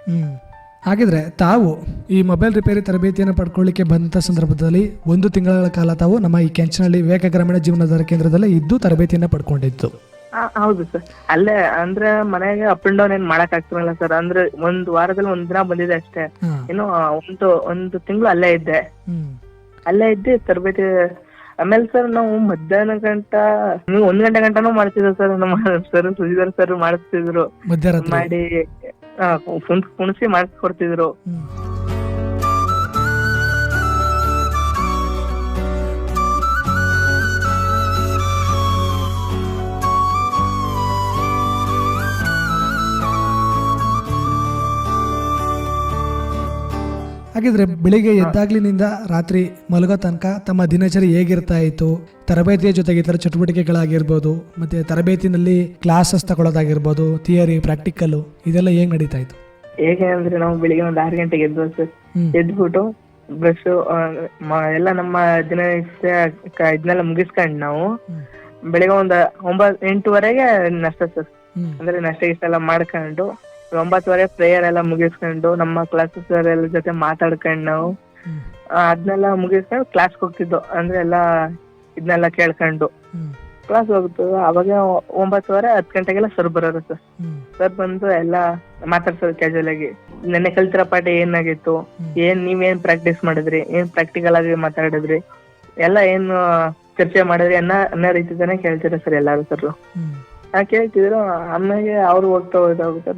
ಹಾಗಿದ್ರೆ ತಾವು ಈ ಮೊಬೈಲ್ ರಿಪೇರಿ ತರಬೇತಿಯನ್ನು ಪಡ್ಕೊಳ್ಳಿಕ್ಕೆ ಬಂದ ಸಂದರ್ಭದಲ್ಲಿ 1 ತಿಂಗಳ ಕಾಲ ತಾವು ನಮ್ಮ ಈ ಕೆಂಚನಹಳ್ಳಿ ವಿವೇಕ ಗ್ರಾಮೀಣ ಜೀವನಾಧಾರ ಕೇಂದ್ರದಲ್ಲಿ ಇದ್ದು ತರಬೇತಿಯನ್ನ ಪಡ್ಕೊಂಡಿದ್ದು? ಹೌದು ಸರ್, ಅಲ್ಲೇ ಅಂದ್ರೆ ಮನೆಗೆ ಅಪ್ ಅಂಡ್ ಡೌನ್ ಏನ್ ಮಾಡಕ್ ಆಗ್ತಿರಲ್ಲ ಸರ್. ಅಂದ್ರೆ 1 ವಾರದಲ್ಲಿ 1 ದಿನ ಬಂದಿದೆ ಅಷ್ಟೇ. ಇನ್ನು ಒಂದು ತಿಂಗಳು ಅಲ್ಲೇ ಇದ್ದೆ ತರಬೇತಿ. ಆಮೇಲೆ ಸರ್ ನಾವು ಮಧ್ಯಾಹ್ನ ಗಂಟ 1 ಗಂಟೆ ಗಂಟನೂ ಮಾಡ್ತಿದ್ವಿ ಸರ್. ನಮ್ಮ ಸರ್ ಸುಜಿಧರ್ ಸರ್ ಮಾಡಿಸ್ತಿದ್ರು, ಮಾಡಿ ಕುಣಿಸಿ ಮಾಡಿಸ್ಕೊಡ್ತಿದ್ರು. ಹಾಗಿದ್ರೆ ಬೆಳಿಗ್ಗೆ ಎದ್ದಾಗ್ಲಿನಿಂದ ರಾತ್ರಿ ಮಲಗೋ ತನಕ ತಮ್ಮ ದಿನಚರಿ ಹೇಗಿರ್ತಾ ಇತ್ತು? ತರಬೇತಿಯ ಜೊತೆಗೆ ಇತರ ಚಟುವಟಿಕೆಗಳಾಗಿರ್ಬೋದು, ಮತ್ತೆ ತರಬೇತಿನಲ್ಲಿ ಕ್ಲಾಸಸ್ ತಗೊಳ್ಳೋದಾಗಿರ್ಬೋದು, ಥಿಯರಿ, ಪ್ರಾಕ್ಟಿಕಲ್ ಇದೆಲ್ಲ ಹೇಗ್ ನಡೀತಾ ಇತ್ತು? ಹೇಗೆ ಅಂದ್ರೆ ನಾವು ಬೆಳಿಗ್ಗೆ ಒಂದು 6 ಗಂಟೆಗೆ ಎದ್ದು ಸರ್, ಎದ್ಬಿಟ್ಟು ಬ್ರಷ್ ಎಲ್ಲ ನಮ್ಮ ಇದನ್ನೆಲ್ಲ ಮುಗಿಸ್ಕೊಂಡು ನಾವು ಬೆಳಿಗ್ಗೆ ಒಂದು 8:30ಗೆ ನಾಷ್ಟ ಸರ್. ಅಂದ್ರೆ ನಾಷ್ಟ ಇಷ್ಟೆಲ್ಲ ಮಾಡ್ಕೊಂಡು 9:30 ಪ್ರೇಯರ್ ಎಲ್ಲ ಮುಗಿಸ್ಕೊಂಡು ನಮ್ಮ ಕ್ಲಾಸಸ್ ಎಲ್ಲ ಜೊತೆ ಮಾತಾಡ್ಕೊಂಡು ನಾವು ಅದನ್ನೆಲ್ಲ ಮುಗಿಸ್ಕೊಂಡು ಕ್ಲಾಸ್ ಹೋಗ್ತಿದ್ದೋ. ಅಂದ್ರೆ ಎಲ್ಲ ಇದನ್ನೆಲ್ಲ ಕೇಳ್ಕೊಂಡು ಕ್ಲಾಸ್ ಹೋಗ್ತು. ಅವಾಗ 9:30 10 ಗಂಟೆಗೆಲ್ಲ ಸರ್ ಬರೋರು ಸರ್. ಸರ್ ಬಂದು ಎಲ್ಲ ಮಾತಾಡ್ಸೋದು ಕ್ಯಾಶುವಲ್ ಆಗಿ. ನೆನ್ನೆ ಕಲ್ತಿರೋ ಪಾಠ ಏನಾಗಿತ್ತು, ನೀವೇನ್ ಪ್ರಾಕ್ಟೀಸ್ ಮಾಡಿದ್ರಿ, ಏನ್ ಪ್ರಾಕ್ಟಿಕಲ್ ಆಗಿ ಮಾತಾಡಿದ್ರಿ, ಎಲ್ಲ ಏನು ಚರ್ಚೆ ಮಾಡಿದ್ರಿ ಅನ್ನೋ ರೀತಿ ತಾನೇ ಕೇಳ್ತೀರ ಸರ್ ಎಲ್ಲಾರು ಸರ್. ಕೇಳ್ತಿದ್ರು. ಆಮೇಲೆ ಅವ್ರು ಹೋಗ್ತಾ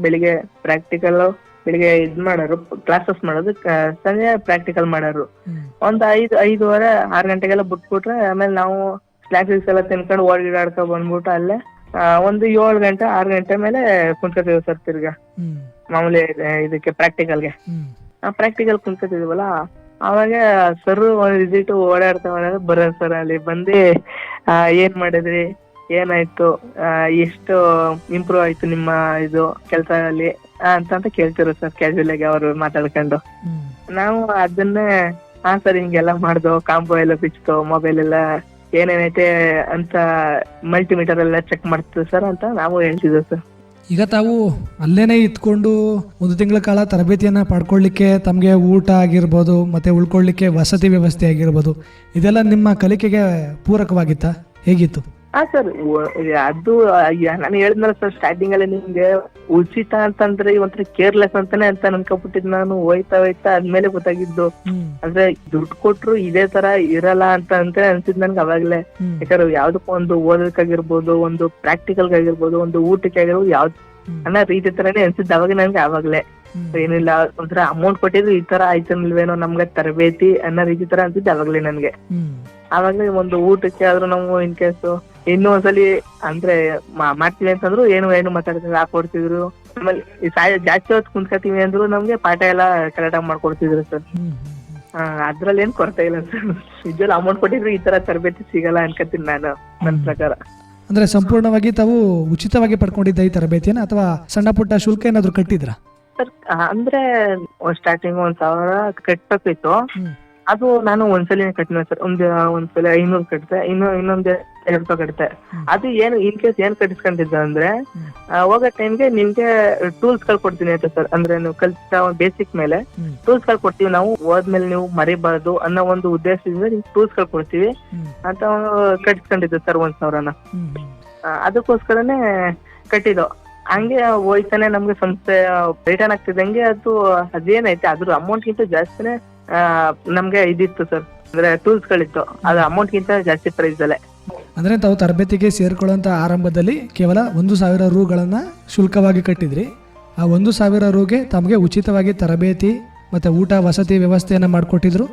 ಬೆಳಿಗ್ಗೆ ಪ್ರಾಕ್ಟಿಕಲ್ ಬೆಳಿಗ್ಗೆ ಮಾಡೋರು, ಕ್ಲಾಸಸ್ ಮಾಡೋದು, ಸಂಜೆ ಪ್ರಾಕ್ಟಿಕಲ್ ಮಾಡೋರು. ಒಂದ್ 5:30 6 ಗಂಟೆಗೆಲ್ಲ ಬಿಟ್ಬಿಟ್ರೆ ಆಮೇಲೆ ನಾವು ಸ್ನಾಕ್ಸ್ ಎಲ್ಲ ತಿನ್ಕೊಂಡು ಓಡಾಡ್ಕೊಂಡ್ ಬಂದ್ಬಿಟ್ಟು ಅಲ್ಲೇ ಒಂದು 7 ಗಂಟೆ 6 ಗಂಟೆ ಮೇಲೆ ಕುಂತ್ಕೋತೀವಿ ಸರ್. ತಿರ್ಗಾ ಮಾಮೂಲಿ ಇದಕ್ಕೆ ಪ್ರಾಕ್ಟಿಕಲ್ಗೆ ಪ್ರಾಕ್ಟಿಕಲ್ ಕುಂತ್ಕೋತಿದೀವಲ್ಲ, ಅವಾಗ ಸರ್ ಒಂದ್ ವಿಸಿಟ್ ಓಡಾಡ್ತಾ ಬರೋದು ಸರ್. ಅಲ್ಲಿ ಬಂದು ಏನ್ ಮಾಡಿದ್ರಿ, ಏನಾಯ್ತು, ಎಷ್ಟು ಇಂಪ್ರೂವ್ ಆಯ್ತು ನಿಮ್ಮ ಇದು ಕೆಲಸದಲ್ಲಿ ಅಂತ ಕೇಳ್ತಿರೋ ಸರ್ ಕ್ಯಾಶುವಲ್ ಆಗಿ ಅವರು ಮಾತಾಡ್ಕೊಂಡು. ನಾವು ಅದನ್ನೇ ಸರ್ ಹಿಂಗೆಲ್ಲ ಮಾಡ್ದೋ, ಕಾಂಬೋ ಎಲ್ಲ ಬಿಚ್ತೋ, ಮೊಬೈಲ್ ಎಲ್ಲ ಏನೇನೈತೆ ಅಂತ ಮಲ್ಟಿಮೀಟರ್ ಎಲ್ಲ ಚೆಕ್ ಮಾಡ್ತೀವಿ ಸರ್ ಅಂತ ನಾವು ಹೇಳ್ತಿದ್ವಿ ಸರ್. ಈಗ ತಾವು ಅಲ್ಲೇನೆ ಇತ್ಕೊಂಡು 1 ತಿಂಗಳ ಕಾಲ ತರಬೇತಿಯನ್ನ ಪಡ್ಕೊಳ್ಳಿಕ್ಕೆ ತಮಗೆ ಊಟ ಆಗಿರ್ಬೋದು, ಮತ್ತೆ ಉಳ್ಕೊಳ್ಳಿಕ್ಕೆ ವಸತಿ ವ್ಯವಸ್ಥೆ ಆಗಿರ್ಬೋದು, ಇದೆಲ್ಲ ನಿಮ್ಮ ಕಲಿಕೆಗೆ ಪೂರಕವಾಗಿತ್ತಾ? ಹೇಗಿತ್ತು? ಸರ್, ಅದು ನಾನು ಹೇಳಿದ್ನಲ್ಲ ಸರ್ ಸ್ಟಾರ್ಟಿಂಗ್ ಅಲ್ಲಿ ನಿಮ್ಗೆ ಉಚಿತ ಅಂತಂದ್ರೆ ಒಂಥರ ಕೇರ್ಲೆಸ್ ಅಂತಾನೆ ಅಂತ ಅನ್ಕೊಂಡ್ಬಿಟ್ಟಿದ್ ನಾನು. ಹೋಯ್ತಾ ಆದ್ಮೇಲೆ ಗೊತ್ತಾಗಿದ್ದು ಅಂದ್ರೆ ದುಡ್ಡು ಕೊಟ್ರು ಇದೇ ತರ ಇರಲ್ಲ ಅಂತ ಅನ್ಸಿದ್ ನನ್ಗೆ ಅವಾಗ್ಲೇ. ಯಾಕಂದ್ರೆ ಯಾವ್ದಕ್ಕೂ ಒಂದು ಓದೋದಕ್ಕಾಗಿರ್ಬೋದು, ಒಂದು ಪ್ರಾಕ್ಟಿಕಲ್ ಆಗಿರ್ಬೋದು, ಒಂದು ಊಟಕ್ಕೆ ಆಗಿರ್ಬೋದು, ಯಾವ್ದು ಅನ್ನೋ ರೀತಿ ತರಾನೇ ಅನ್ಸಿದ್ದು ಅವಾಗ ನನ್ಗೆ ಆವಾಗ್ಲೇ. ಏನಿಲ್ಲ ಒಂಥರ ಅಮೌಂಟ್ ಕೊಟ್ಟಿದ್ರು ಈ ತರ ಆಯ್ತಲ್ವೇನೋ ನಮ್ಗೆ ತರಬೇತಿ ಅನ್ನೋ ರೀತಿ ತರ ಅನ್ಸಿದ್ದು ಅವಾಗ್ಲೇ ನನ್ಗೆ. ಆವಾಗ್ಲೇ ಒಂದು ಊಟಕ್ಕೆ ಆದ್ರೂ ನಾವು ಇನ್ ಕೇಸ್ ಇನ್ನೂ ಒಂದ್ಸಲಿ ಅಂದ್ರೆ ಮಾಡ್ತೀವಿ ಅಂತಂದ್ರು ಏನು ಮಾತಾಡ್ತಿದ್ರು, ಹಾಕೊಡ್ತಿದ್ರು. ಆಮೇಲೆ ಜಾಸ್ತಿ ಹೊತ್ತು ಕುಂತ್ಕತೀವಿ ಅಂದ್ರು ನಮ್ಗೆ ಪಾಠ ಎಲ್ಲ ಕರೆಕ್ಟಾಗಿ ಮಾಡ್ಕೊಡ್ತಿದ್ರು ಸರ್. ಅದ್ರಲ್ಲಿ ಏನ್ ಕೊರತೆ ಇಲ್ಲ ಸರ್. ನಿಜವಾಗ್ಲೂ ಅಮೌಂಟ್ ಕೊಟ್ಟಿದ್ರು ಈ ತರ ತರಬೇತಿ ಸಿಗಲ್ಲ ಅನ್ಕತೀನಿ ನಾನು, ನನ್ನ ಪ್ರಕಾರ. ಅಂದ್ರೆ ಸಂಪೂರ್ಣವಾಗಿ ತಾವು ಉಚಿತವಾಗಿ ಪಡ್ಕೊಂಡಿದ್ದ ಈ ತರಬೇತಿಯನ್ನ ಅಥವಾ ಸಣ್ಣ ಪುಟ್ಟ ಶುಲ್ಕ ಏನಾದ್ರು ಕಟ್ಟಿದ್ರಾ? ಸರ್ ಅಂದ್ರೆ ಸ್ಟಾರ್ಟಿಂಗ್ 1,000 ಕಟ್ಬೇಕಿತ್ತು. ಅದು ನಾನು ಒಂದ್ಸಲಿನೇ ಕಟ್ಟಿನ ಸರ್. ಒಂದ್ಸಲ 500 ಕಟ್ಟಿದೆ, ಇನ್ನೊಂದ್ 200 ಕಟ್ಟಿದೆ. ಅದು ಏನು ಇನ್ ಕೇಸ್ ಏನ್ ಕಟ್ಟಿಸ್ಕೊಂಡಿದ್ದ ಅಂದ್ರೆ ಹೋಗೋ ಟೈಮ್ಗೆ ನಿಮ್ಗೆ ಟೂಲ್ಸ್ ಗಳು ಕೊಡ್ತೀನಿ ಅಂತ ಸರ್. ಅಂದ್ರೆ ನೀವು ಕಲ್ತ ಬೇಸಿಕ್ ಮೇಲೆ ಟೂಲ್ಸ್ ಗಳು ಕೊಡ್ತೀವಿ ನಾವು, ಹೋದ್ಮೇಲೆ ನೀವು ಮರಿಬಾರ್ದು ಅನ್ನೋ ಒಂದು ಉದ್ದೇಶದಿಂದ ನಿಮ್ಗೆ ಟೂಲ್ಸ್ ಗಳು ಕೊಡ್ತೀವಿ ಅಂತ ಕಟ್ಟಿಸ್ಕೊಂಡಿದ್ದೆ ಸರ್ 1,000ನ. ಅದಕ್ಕೋಸ್ಕರನೇ ಕಟ್ಟಿದ್ದು. ಹಂಗೆ ಹೋಯ್ತಾನೆ ನಮ್ಗೆ ಸಂಸ್ಥೆ ರಿಟರ್ನ್ ಆಗ್ತಿದ್ದಂಗೆ ಅದೇನೈತೆ ಅದ್ರ ಅಮೌಂಟ್ ಗಿಂತ ಜಾಸ್ತಿನೇ ನಮ್ಗೆ ಇದಿತ್ತು ಸರ್. ಅಂದ್ರೆ ಟೂಲ್ಸ್ ಗಳಿತ್ತು, ಅದು ಅಮೌಂಟ್ ಗಿಂತ ಜಾಸ್ತಿ ಪ್ರೈಸ್ ಅಲ್ಲೇ. ಅಂದ್ರೆ ತಾವು ತರಬೇತಿಗೆ ಸೇರ್ಕೊಳ್ಳುವಂತ ಆರಂಭದಲ್ಲಿ ಕೇವಲ 1,000 ರೂಗಳನ್ನ ಶುಲ್ಕವಾಗಿ ಕಟ್ಟಿದ್ರಿ. ಆ 1,000 ರೂಗೆ ತಮಗೆ ಉಚಿತವಾಗಿ ತರಬೇತಿ ಮತ್ತೆ ಊಟ ವಸತಿ ವ್ಯವಸ್ಥೆಯನ್ನ ಮಾಡಿಕೊಟ್ಟಿದ್ರು.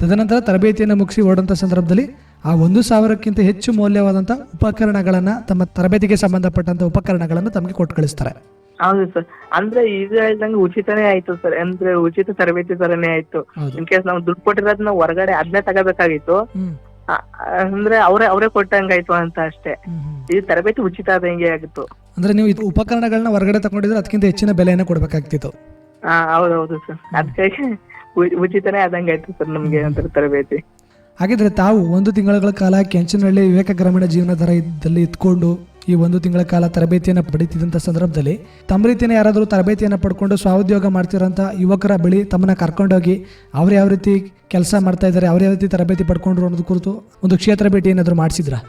ತದನಂತರ ತರಬೇತಿಯನ್ನು ಮುಗಿಸಿ ಓಡುವಂತ ಸಂದರ್ಭದಲ್ಲಿ ಆ 1,000ಕ್ಕಿಂತ ಹೆಚ್ಚು ಮೌಲ್ಯವಾದಂತ ಉಪಕರಣಗಳನ್ನ, ತಮ್ಮ ತರಬೇತಿಗೆ ಸಂಬಂಧಪಟ್ಟಂತ ಉಪಕರಣಗಳನ್ನ ತಮಗೆ ಕೊಟ್ಟು ಕಳಿಸ್ತಾರೆ. ಹೌದು ಸರ್. ಅಂದ್ರೆ ಈಗ ಹೇಳ್ದಂಗೆ ಉಚಿತನೇ ಆಯ್ತು ಸರ್. ಅಂದ್ರೆ ಉಚಿತ ತರಬೇತಿ ತರನೇ ಆಯ್ತು. ಇನ್ ಕೇಸ್ ನಾವು ದುಡ್ಡು ಕೊಟ್ಟಿರೋದ್ನ ಹೊರಗಡೆ ಅದನ್ನೇ ತಗೋಬೇಕಾಗಿತ್ತು. ಅಂದ್ರೆ ಅವರೇ ಕೊಟ್ಟಂಗಾಯ್ತು ಅಂತ ಅಷ್ಟೇ. ಈ ತರಬೇತಿ ಉಚಿತ ಆದಂಗೆ ಆಗಿತ್ತು. ಅಂದ್ರೆ ನೀವು ಇದು ಉಪಕರಣಗಳನ್ನ ಹೊರಗಡೆ ತಗೊಂಡಿದ್ರೆ ಅದಕ್ಕಿಂತ ಹೆಚ್ಚಿನ ಬೆಲೆಯನ್ನು ಕೊಡ್ಬೇಕಾಗ್ತಿತ್ತು. ಹೌದೌದು ಸರ್. ಅದಕ್ಕಾಗಿ ಉಚಿತನೇ ಆದಂಗೆ ಆಯ್ತು ಸರ್ ನಮ್ಗೆ ಅಂತ ತರಬೇತಿ. ಹಾಗಿದ್ರೆ ತಾವು 1 ತಿಂಗಳ ಕಾಲ ಕೆಂಚನಹಳ್ಳಿ ವಿವೇಕ ಗ್ರಾಮೀಣ ಜೀವನಾಧಾರದಲ್ಲಿ ಇದ್ಕೊಂಡು ಈ 1 ತಿಂಗಳ ಕಾಲ ತರಬೇತಿಯನ್ನು ಪಡಿತಿದ್ದಂಥ ಸಂದರ್ಭದಲ್ಲಿ ತಮ್ಮ ರೀತಿಯೇ ಯಾರಾದರೂ ತರಬೇತಿಯನ್ನು ಪಡ್ಕೊಂಡು ಸ್ವಾಉದ್ಯೋಗ ಮಾಡ್ತಿರೋಂಥ ಯುವಕರ ಬಳಿ ತಮ್ಮನ್ನ ಕರ್ಕೊಂಡೋಗಿ ಅವ್ರು ಯಾವ ರೀತಿ ಕೆಲಸ ಮಾಡ್ತಾ ಇದ್ದಾರೆ, ಅವ್ರು ಯಾವ ರೀತಿ ತರಬೇತಿ ಪಡ್ಕೊಂಡ್ರು ಅನ್ನೋದು ಕುರಿತು ಒಂದು ಕ್ಷೇತ್ರ ಭೇಟಿ ಏನಾದ್ರು ಮಾಡಿಸಿದ್ರಾ?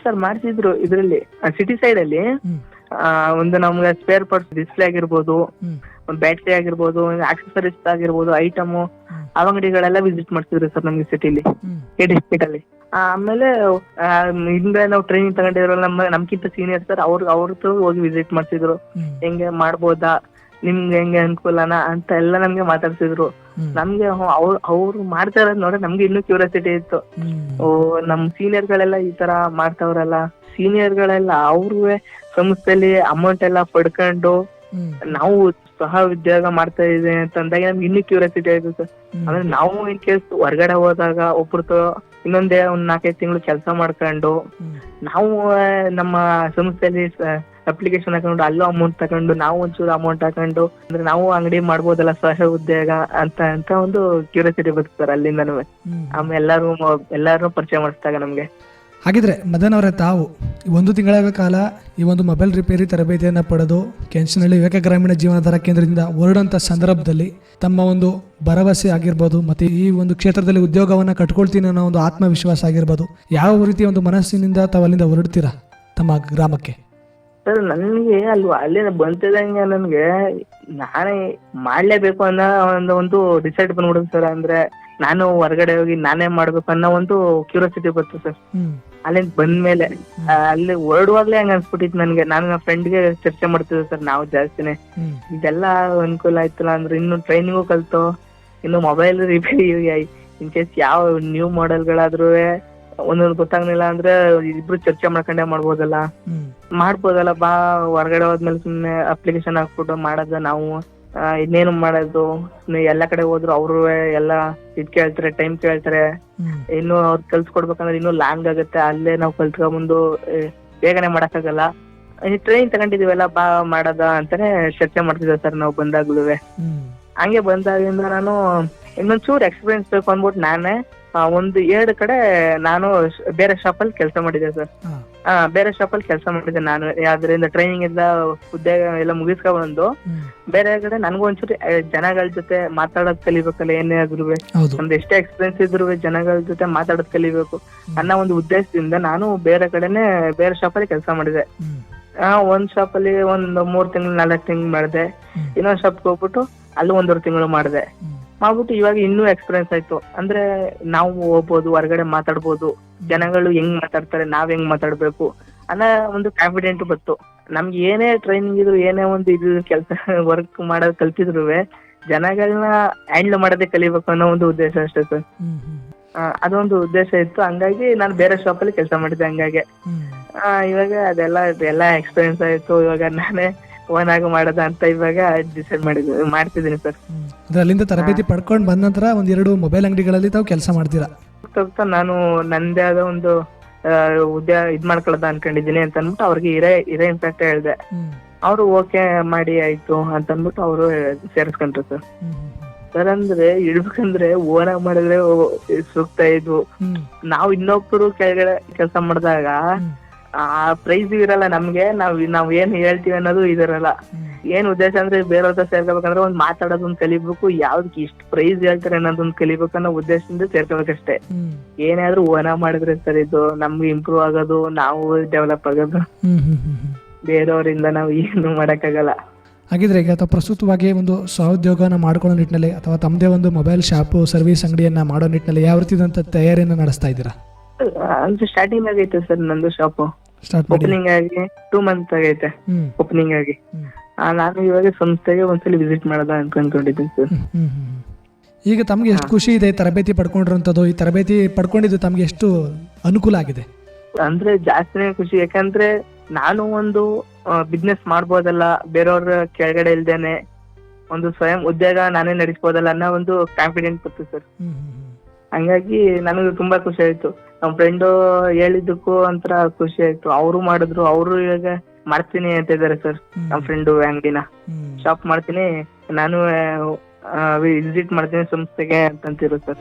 ಸರ್ ಮಾಡ್ತಿದ್ರು. ಇದ್ರಲ್ಲಿ ಸಿಟಿ ಸೈಡ್ ಅಲ್ಲಿ ಒಂದು ನಮ್ಗೆ ಸ್ಪೇರ್ ಪಾರ್ಟ್ಸ್ ಡಿಸ್ಪ್ಲೇ ಆಗಿರ್ಬೋದು, ಒಂದು ಬ್ಯಾಟ್ರಿ ಆಗಿರ್ಬೋದು, ಆಕ್ಸೆಸರೀಸ್ ಆಗಿರ್ಬೋದು, ಐಟಮ್ ಅಂಗಡಿಗಳೆಲ್ಲ ವಿಸಿಟ್ ಮಾಡ್ತಿದ್ರು ಸರ್ ನಮ್ಗೆ ಸಿಟಿಲಿ, ಈ ಡಿಸ್ಟ್ರಿಕ್ಟ್ ಅಲ್ಲಿ. ಆಮೇಲೆ ಹಿಂದೆ ನಾವು ಟ್ರೈನಿಂಗ್ ತಗೊಂಡಿದ್ರಲ್ಲ ನಮ್ಗಿಂತ ಸೀನಿಯರ್ ಸರ್, ಅವ್ರದ್ದು ಹೋಗಿ ವಿಸಿಟ್ ಮಾಡ್ತಿದ್ರು. ಹೆಂಗೆ ಮಾಡ್ಬೋದಾ, ನಿಮ್ಗೆ ಹೆಂಗೆ ಅನುಕೂಲನಾ ಅಂತ ಎಲ್ಲ ನಮ್ಗೆ ಮಾತಾಡ್ತಿದ್ರು. ನಮ್ಗೆ ಅವ್ರು ಮಾಡ್ತಾ ಇರೋದ್ ನೋಡ್ರೆ ನಮ್ಗೆ ಇನ್ನೂ ಕ್ಯೂರಿಯಾಸಿಟಿ ಇತ್ತು. ನಮ್ ಸೀನಿಯರ್ ಗಳೆಲ್ಲ ಈ ತರ ಮಾಡ್ತಾವ್ರಲ್ಲ, ಸೀನಿಯರ್ ಗಳೆಲ್ಲ ಅವ್ರಿಗೆ ಸಂಸ್ಥೆಯಲ್ಲಿ ಅಮೌಂಟ್ ಎಲ್ಲ ಪಡ್ಕೊಂಡು ನಾವು ಸಹ ಉದ್ಯೋಗ ಮಾಡ್ತಾ ಇದೆ ಅಂತ ಅಂದಾಗ ನಮ್ಗೆ ಇನ್ನೂ ಕ್ಯೂರಿಯಾಸಿಟಿ ಆಯ್ತು ಸರ್. ಅಂದ್ರೆ ನಾವು ಇನ್ ಕೇಸ್ ಹೊರಗಡೆ ಹೋದಾಗ ಒಬ್ರದ್ದು ಇನ್ನೊಂದೇ ಒಂದ್ 4-5 ತಿಂಗಳು ಕೆಲಸ ಮಾಡ್ಕೊಂಡು ನಾವು ನಮ್ಮ ಸಂಸ್ಥೆಯಲ್ಲಿ ಅಪ್ಲಿಕೇಶನ್ ಹಾಕೊಂಡು ಅಲ್ಲೂ ಅಮೌಂಟ್ ತಗೊಂಡು ನಾವು ಒಂಚೂರು ಅಮೌಂಟ್ ಹಾಕೊಂಡು ಅಂದ್ರೆ ನಾವು ಅಂಗಡಿ ಮಾಡ್ಬೋದಲ್ಲ ಸಹ ಉದ್ಯೋಗ ಅಂತ ಒಂದು ಕ್ಯೂರಿಯಾಸಿಟಿ ಬರುತ್ತೆ ಸರ್ ಅಲ್ಲಿಂದನೂ. ಆಮೇಲೆ ಎಲ್ಲಾರು ಪರಿಚಯ ಮಾಡಿಸಿದಾಗ ನಮ್ಗೆ. ಹಾಗಿದ್ರೆ ಮದನ್ ಅವರೇ, ತಾವು 1 ತಿಂಗಳ ಕಾಲ ಈ ಒಂದು ಮೊಬೈಲ್ ರಿಪೇರಿ ತರಬೇತಿಯನ್ನು ಪಡೆದು ಕೆಂಚನಹಳ್ಳಿ ವಿವೇಕ ಗ್ರಾಮೀಣ ಜೀವನಾಧಾರ ಕೇಂದ್ರದಿಂದ ಹೊರಡಂಥ ಸಂದರ್ಭದಲ್ಲಿ ತಮ್ಮ ಒಂದು ಭರವಸೆ ಆಗಿರ್ಬೋದು ಮತ್ತು ಈ ಒಂದು ಕ್ಷೇತ್ರದಲ್ಲಿ ಉದ್ಯೋಗವನ್ನು ಕಟ್ಕೊಳ್ತೀನಿ ಅನ್ನೋ ಒಂದು ಆತ್ಮವಿಶ್ವಾಸ ಆಗಿರ್ಬೋದು, ಯಾವ ರೀತಿಯ ಒಂದು ಮನಸ್ಸಿನಿಂದ ತಾವು ಅಲ್ಲಿಂದ ಹೊರಡ್ತೀರಾ ತಮ್ಮ ಗ್ರಾಮಕ್ಕೆ? ಸರ್ ನನಗೆ ಅಲ್ಲಿಂದ ಬಂತಿದಂಗೆ ನನಗೆ ನಾನೇ ಮಾಡ್ಲೇಬೇಕು ಅನ್ನೋ ಒಂದು ಡಿಸೈಡ್ ಬಂದ್ಬಿಡುತ್ತೆ ಸರ್. ಅಂದ್ರೆ ನಾನು ಹೊರಗಡೆ ಹೋಗಿ ನಾನೇ ಮಾಡ್ಬೇಕು ಅನ್ನೋ ಒಂದು ಕ್ಯೂರಿಯಾಸಿಟಿ ಬಂತು ಸರ್. ಅಲ್ಲಿಂದ ಬಂದ್ಮೇಲೆ ಅಲ್ಲಿ ಹೊರಡುವಾಗ್ಲೇ ಹಂಗ ಅನ್ಸ್ಬಿಟ್ಟಿತ್ತು ನನ್ಗೆ. ನಾನು ನನ್ನ ಫ್ರೆಂಡ್ಗೆ ಚರ್ಚೆ ಮಾಡ್ತಿದ್ದೆ ಸರ್, ನಾವು ಜಾಸ್ತಿನೇ ಇದೆಲ್ಲ ಅನುಕೂಲ ಆಯ್ತಲ್ಲ ಅಂದ್ರೆ ಇನ್ನು ಟ್ರೈನಿಂಗು ಕಲ್ತು ಇನ್ನು ಮೊಬೈಲ್ ರಿಪೇರಿ ಇನ್ ಕೇಸ್ ಯಾವ ನ್ಯೂ ಮಾಡೆಲ್ಗಳಾದ್ರೂ ಒಂದೊಂದು ಗೊತ್ತಾಗ್ಲಿಲ್ಲ ಅಂದ್ರೆ ಇಬ್ರು ಚರ್ಚೆ ಮಾಡ್ಬೋದಲ್ಲ ಬಾ ಹೊರಗಡೆ ಹೋದ್ಮೇಲೆ ಸುಮ್ನೆ ಅಪ್ಲಿಕೇಶನ್ ಹಾಕ್ಬಿಟ್ಟು ಮಾಡೋದ ನಾವು ಇನ್ನೇನು ಮಾಡೋದು. ಎಲ್ಲ ಕಡೆ ಹೋದ್ರು ಅವ್ರು ಎಲ್ಲ ಇದ್ ಕೇಳ್ತಾರೆ, ಟೈಮ್ ಕೇಳ್ತಾರೆ. ಇನ್ನು ಅವ್ರು ಕಲ್ಸ್ಕೊಡ್ಬೇಕಂದ್ರೆ ಇನ್ನೂ ಲಾಂಗ್ ಆಗುತ್ತೆ. ಅಲ್ಲೇ ನಾವು ಕಲ್ತ್ಕೊಂಡ್ಬಂದು ಬೇಗನೆ ಮಾಡಕ್ಕಾಗಲ್ಲ. ಟ್ರೈನ್ ತಗೊಂಡಿದೀವಲ್ಲ ಬಾ ಮಾಡದ ಅಂತಾನೆ ಚರ್ಚೆ ಮಾಡ್ತಿದ್ದೆ ಸರ್ ನಾವು ಬಂದಾಗ್ಲೂ. ಹಂಗೆ ಬಂದಾಗಿಂದ ನಾನು ಇನ್ನೊಂಚೂರು ಎಕ್ಸ್ಪೀರಿಯನ್ಸ್ ಬೇಕು ಅಂದ್ಬಿಟ್ಟು ನಾನೇ 1-2 ಕಡೆ ನಾನು ಬೇರೆ ಶಾಪಲ್ಲಿ ಕೆಲಸ ಮಾಡಿದ್ದೆ ಸರ್. ಬೇರೆ ಶಾಪಲ್ಲಿ ಕೆಲಸ ಮಾಡಿದ್ದೆ ನಾನು. ಯಾವ್ದ್ರಿಂದ ಟ್ರೈನಿಂಗ್ ಎಲ್ಲ ಉದ್ಯೋಗ ಎಲ್ಲ ಮುಗಿಸ್ಕೊಂಡ್ ಬಂದು ಬೇರೆ ಕಡೆ ನನಗೂ ಒಂಚೂರು ಜನಗಳ ಜೊತೆ ಮಾತಾಡೋದ್ ಕಲಿಬೇಕಲ್ಲ. ಏನೇ ಆದ್ರೂ ನಮ್ದು ಎಷ್ಟೇ ಎಕ್ಸ್ಪೀರಿಯನ್ಸ್ ಇದ್ರು ಜನಗಳ ಜೊತೆ ಮಾತಾಡೋದ್ ಕಲಿಬೇಕು ಅನ್ನೋ ಒಂದು ಉದ್ದೇಶದಿಂದ ನಾನು ಬೇರೆ ಕಡೆನೆ ಬೇರೆ ಶಾಪಲ್ಲಿ ಕೆಲಸ ಮಾಡಿದೆ. ಒಂದ್ ಶಾಪಲ್ಲಿ 3 ತಿಂಗಳು 4 ತಿಂಗಳು ಮಾಡಿದೆ. ಇನ್ನೊಂದ್ ಶಾಪ್ಗೆ ಹೋಗ್ಬಿಟ್ಟು ಅಲ್ಲಿ 1.5 ತಿಂಗಳು ಮಾಡಿದೆ. ಮಾಡ್ಬಿಟ್ಟು ಇವಾಗ ಇನ್ನೂ ಎಕ್ಸ್ಪೀರಿಯನ್ಸ್ ಆಯ್ತು. ಅಂದ್ರೆ ನಾವು ಹೋಗ್ಬೋದು, ಹೊರಗಡೆ ಮಾತಾಡ್ಬೋದು, ಜನಗಳು ಹೆಂಗ್ ಮಾತಾಡ್ತಾರೆ ನಾವ್ ಹೆಂಗ್ ಮಾತಾಡ್ಬೇಕು ಅನ್ನೋ ಒಂದು ಕಾನ್ಫಿಡೆಂಟ್ ಬಂತು. ನಮ್ಗೆ ಏನೇ ಟ್ರೈನಿಂಗ್ ಇದ್ರು ಏನೇ ಒಂದು ಇದು ಕೆಲಸ ವರ್ಕ್ ಮಾಡೋದ್ ಕಲ್ತಿದ್ರು ಜನಗಳನ್ನ ಹ್ಯಾಂಡಲ್ ಮಾಡೋದೇ ಕಲಿಬೇಕು ಅನ್ನೋ ಒಂದು ಉದ್ದೇಶ ಅಷ್ಟೇ ಸರ್. ಅದೊಂದು ಉದ್ದೇಶ ಇತ್ತು. ಹಂಗಾಗಿ ನಾನು ಬೇರೆ ಶಾಪಲ್ಲಿ ಕೆಲಸ ಮಾಡಿದ್ದೆ. ಹಂಗಾಗಿ ಇವಾಗ ಅದೆಲ್ಲ ಎಕ್ಸ್ಪೀರಿಯನ್ಸ್ ಆಯ್ತು. ಇವಾಗ ನಾನೇ ಓನ್ ಆಗಿ ಮಾಡೋದ ಅಂತ ಇವಾಗ ಡಿಸೈಡ್ ಮಾಡ್ತಿದ್ದೀನಿ ಸರ್. ಅಲ್ಲಿಂದ ತರಬೇತಿ ಪಡ್ಕೊಂಡು ಬಂದ ನಂತರ 1-2 ಮೊಬೈಲ್ ಅಂಗಡಿಗಳಲ್ಲಿ ತಾವು ಕೆಲಸ ಮಾಡ್ತೀರಾ? ನಾನು ನಂದೇ ಆದ ಒಂದು ಉದ್ಯೋಗ ಇದ್ ಮಾಡ್ಕೊಳ್ಳೋದ ಅನ್ಕೊಂಡಿದೀನಿ ಅಂತ ಅಂದ್ಬಿಟ್ಟು ಅವ್ರಿಗೆ ಇರೇ ಇಂಪ್ಯಾಕ್ಟ್ ಹೇಳ್ದೆ. ಅವರು ಓಕೆ ಮಾಡಿ ಆಯ್ತು ಅಂತ ಅಂದ್ಬಿಟ್ಟು ಅವರು ಸೇರಿಸ್ಕೊಂಡ್ರು ಸರ್. ಸರ್ ಅಂದ್ರೆ ಇಡ್ಬೇಕಂದ್ರೆ ಓನಾಗ್ ಮಾಡಿದ್ರೆ ಸೂಕ್ತ ಇದ್ವು. ನಾವು ಇನ್ನೊಬ್ರು ಕೆಳಗಡೆ ಕೆಲಸ ಮಾಡಿದಾಗ ಆ ಪ್ರೈಸ್ ಇರಲ್ಲ ನಮ್ಗೆ. ನಾವ್ ಏನ್ ಹೇಳ್ತೀವಿ ಅನ್ನೋದು ಇದಿರಲ್ಲ. ಏನ್ ಉದ್ದೇಶ ಅಂದ್ರೆ ಬೇರೆ ಹತ್ರ ಸೇರ್ಕೋಬೇಕಂದ್ರೆ ಒಂದ್ ಮಾತಾಡೋದೊಂದ್ ಕಲಿಬೇಕು, ಯಾವ್ದಕ್ ಇಷ್ಟು ಪ್ರೈಸ್ ಹೇಳ್ತಾರೆ ಅನ್ನೋದೊಂದ್ ಕಲಿಬೇಕು ಅನ್ನೋ ಉದ್ದೇಶದಿಂದ ಸೇರ್ಕೋಬೇಕಷ್ಟೇ. ಏನಾದ್ರೂ ಓನ ಮಾಡಿದ್ರೆ ಸರ್ ಇದು ನಮ್ಗೆ ಇಂಪ್ರೂವ್ ಆಗೋದು, ನಾವು ಡೆವಲಪ್ ಆಗೋದು. ಬೇರೆಯವರಿಂದ ನಾವು ಏನು ಮಾಡಕ್ಕಾಗಲ್ಲ. ಹಾಗಿದ್ರೆ ಈಗ ಅಥವಾ ಪ್ರಸ್ತುತವಾಗಿ ಒಂದು ಸ್ವಉದ್ಯೋಗನ ಮಾಡ್ಕೊಳ್ಳೋ ನಿಟ್ಟಿನಲ್ಲಿ ಅಥವಾ ತಮ್ಮದೇ ಒಂದು ಮೊಬೈಲ್ ಶಾಪು ಸರ್ವಿಸ್ ಅಂಗಡಿಯನ್ನ ಮಾಡೋ ನಿಟ್ಟಿನಲ್ಲಿ ಯಾವ ರೀತಿಯಾದಂಥ ತಯಾರಿಯನ್ನು ನಡೆಸ್ತಾ ಇದ್ದೀರಾ? ಅಂದ್ರೆ ಸ್ಟಾರ್ಟಿಂಗ್ ಆಗೈತೆ ಸರ್ ನಂದು ಶಾಪು. ಓಪನಿಂಗ್ ಆಗಿ 2 ಮಂತ್ ಆಗೈತೆ ಓಪನಿಂಗ್ ಆಗಿ. ನಾನು ಇವಾಗ ಸಂಸ್ಥೆಗೆ ಒಂದ್ಸಲಿ ವಿಸಿಟ್ ಮಾಡೋದ ಅನ್ಕೊಂಡಿದ್ದೀನಿ ಸರ್. ಈಗ ತಮ್ಗೆ ಎಷ್ಟು ಖುಷಿ ಇದೆ ತರಬೇತಿ ಪಡ್ಕೊಂಡಿರೋಂಥದ್ದು? ಈ ತರಬೇತಿ ಪಡ್ಕೊಂಡಿದ್ದು ತಮ್ಗೆ ಎಷ್ಟು ಅನುಕೂಲ ಆಗಿದೆ? ಅಂದ್ರೆ ಜಾಸ್ತಿನೇ ಖುಷಿ. ಯಾಕಂದ್ರೆ ನಾನು ಒಂದು ಬಿಸ್ನೆಸ್ ಮಾಡ್ಬೋದಲ್ಲ, ಬೇರೆಯವ್ರ ಕೆಳಗಡೆ ಇಲ್ದೇನೆ ಒಂದು ಸ್ವಯಂ ಉದ್ಯೋಗ ನಾನೇ ನಡೆಸ್ಬೋದಲ್ಲ ಅನ್ನೋ ಒಂದು ಕಾನ್ಫಿಡೆಂಟ್ ಬಂತು ಸರ್. ಹಂಗಾಗಿ ನನಗೆ ತುಂಬಾ ಖುಷಿ ಆಯ್ತು. ನಮ್ ಫ್ರೆಂಡು ಹೇಳಿದ್ದಕ್ಕೂ ಒಂಥರ ಖುಷಿ ಆಯ್ತು. ಅವರು ಮಾಡಿದ್ರು, ಅವರು ಇವಾಗ ಮಾಡ್ತೀನಿ ಅಂತ ಇದಾರೆ ಸರ್. ನಮ್ ಫ್ರೆಂಡು ಅಂಗಡಿನ ಶಾಪ್ ಮಾಡ್ತೀನಿ, ನಾನು ವಿಸಿಟ್ ಮಾಡ್ತೀನಿ ಸಂಸ್ಥೆಗೆ ಅಂತಂತಿರು ಸರ್.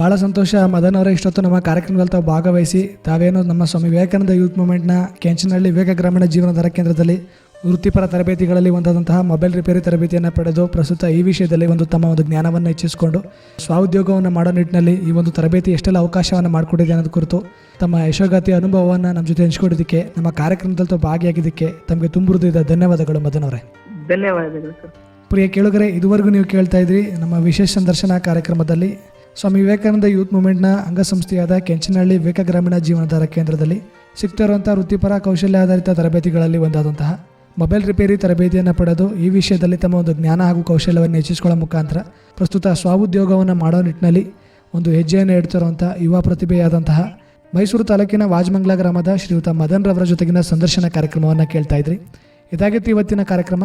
ಭಾಳ ಸಂತೋಷ ಮದನ್ ಅವರೇ, ಇಷ್ಟೊತ್ತು ನಮ್ಮ ಕಾರ್ಯಕ್ರಮದಲ್ಲಿ ತಾವು ಭಾಗವಹಿಸಿ ತಾವೇನೋ ನಮ್ಮ ಸ್ವಾಮಿ ವಿವೇಕಾನಂದ ಯೂತ್ ಮೂವ್ಮೆಂಟ್ನ ಕೆಂಚನಹಳ್ಳಿ ವಿವೇಕ ಗ್ರಾಮೀಣ ಜೀವನಾಧಾರ ಕೇಂದ್ರದಲ್ಲಿ ವೃತ್ತಿಪರ ತರಬೇತಿಗಳಲ್ಲಿ ಒಂದಾದಂತಹ ಮೊಬೈಲ್ ರಿಪೇರಿ ತರಬೇತಿಯನ್ನು ಪಡೆದು ಪ್ರಸ್ತುತ ಈ ವಿಷಯದಲ್ಲಿ ತಮ್ಮ ಒಂದು ಜ್ಞಾನವನ್ನು ಹೆಚ್ಚಿಸಿಕೊಂಡು ಸ್ವಉದ್ಯೋಗವನ್ನು ಮಾಡೋ ನಿಟ್ಟಿನಲ್ಲಿ ಈ ಒಂದು ತರಬೇತಿ ಎಷ್ಟೆಲ್ಲ ಅವಕಾಶವನ್ನು ಮಾಡಿಕೊಟ್ಟಿದೆ ಅನ್ನೋದು ಕುರಿತು ತಮ್ಮ ಯಶೋಗಾತಿ ಅನುಭವವನ್ನು ನಮ್ಮ ಜೊತೆ ಹಂಚ್ಕೊಂಡಿದ್ದಕ್ಕೆ, ನಮ್ಮ ಕಾರ್ಯಕ್ರಮದಲ್ಲಿ ತಾವು ಭಾಗಿಯಾಗಿದ್ದಕ್ಕೆ ತಮಗೆ ತುಂಬ ಹೃದಯದ ಧನ್ಯವಾದಗಳು ಮದನ್ ಅವರೇ. ಧನ್ಯವಾದಗಳು ಸರ್. ಪ್ರಿಯ ಕೇಳುಗರೆ, ಇದುವರೆಗೂ ನೀವು ಕೇಳ್ತಾ ಇದ್ರಿ ನಮ್ಮ ವಿಶೇಷ ಸಂದರ್ಶನ ಕಾರ್ಯಕ್ರಮದಲ್ಲಿ ಸ್ವಾಮಿ ವಿವೇಕಾನಂದ ಯೂತ್ ಮೂವ್ಮೆಂಟ್ನ ಅಂಗಸಂಸ್ಥೆಯಾದ ಕೆಂಚನಹಳ್ಳಿ ವಿವೇಕ ಗ್ರಾಮೀಣ ಜೀವನಾಧಾರ ಕೇಂದ್ರದಲ್ಲಿ ಸಿಗ್ತಿರುವಂಥ ವೃತ್ತಿಪರ ಕೌಶಲ್ಯ ಆಧಾರಿತ ತರಬೇತಿಗಳಲ್ಲಿ ಒಂದಾದಂತಹ ಮೊಬೈಲ್ ರಿಪೇರಿ ತರಬೇತಿಯನ್ನು ಪಡೆದು ಈ ವಿಷಯದಲ್ಲಿ ತಮ್ಮ ಒಂದು ಜ್ಞಾನ ಹಾಗೂ ಕೌಶಲ್ಯವನ್ನು ಹೆಚ್ಚಿಸಿಕೊಳ್ಳೋ ಮುಖಾಂತರ ಪ್ರಸ್ತುತ ಸ್ವಉದ್ಯೋಗವನ್ನು ಮಾಡೋ ನಿಟ್ಟಿನಲ್ಲಿ ಒಂದು ಹೆಜ್ಜೆಯನ್ನು ಇಡ್ತಿರುವಂಥ ಯುವ ಪ್ರತಿಭೆಯಾದಂತಹ ಮೈಸೂರು ತಾಲೂಕಿನ ವಾಜಮಂಗ್ಲ ಗ್ರಾಮದ ಶ್ರೀಯುತ ಮದನ್ ರವರ ಜೊತೆಗಿನ ಸಂದರ್ಶನ ಕಾರ್ಯಕ್ರಮವನ್ನು ಕೇಳ್ತಾ ಇದ್ರಿ. ಇದಾಗಿತ್ತು ಇವತ್ತಿನ ಕಾರ್ಯಕ್ರಮ.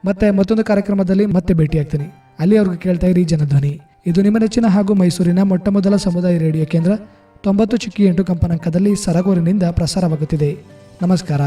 ಮತ್ತೆ ಮತ್ತೊಂದು ಕಾರ್ಯಕ್ರಮದಲ್ಲಿ ಮತ್ತೆ ಭೇಟಿಯಾಗ್ತೀನಿ. ಅಲ್ಲಿವರೆಗೂ ಕೇಳ್ತಾ ಇರಿ ಜನಧ್ವನಿ. ಇದು ನಿಮ್ಮ ನೆಚ್ಚಿನ ಹಾಗೂ ಮೈಸೂರಿನ ಮೊಟ್ಟಮೊದಲ ಸಮುದಾಯ ರೇಡಿಯೋ ಕೇಂದ್ರ 90.8 ಕಂಪನಾಂಕದಲ್ಲಿ ಸರಗೂರಿನಿಂದ ಪ್ರಸಾರವಾಗುತ್ತಿದೆ. ನಮಸ್ಕಾರ.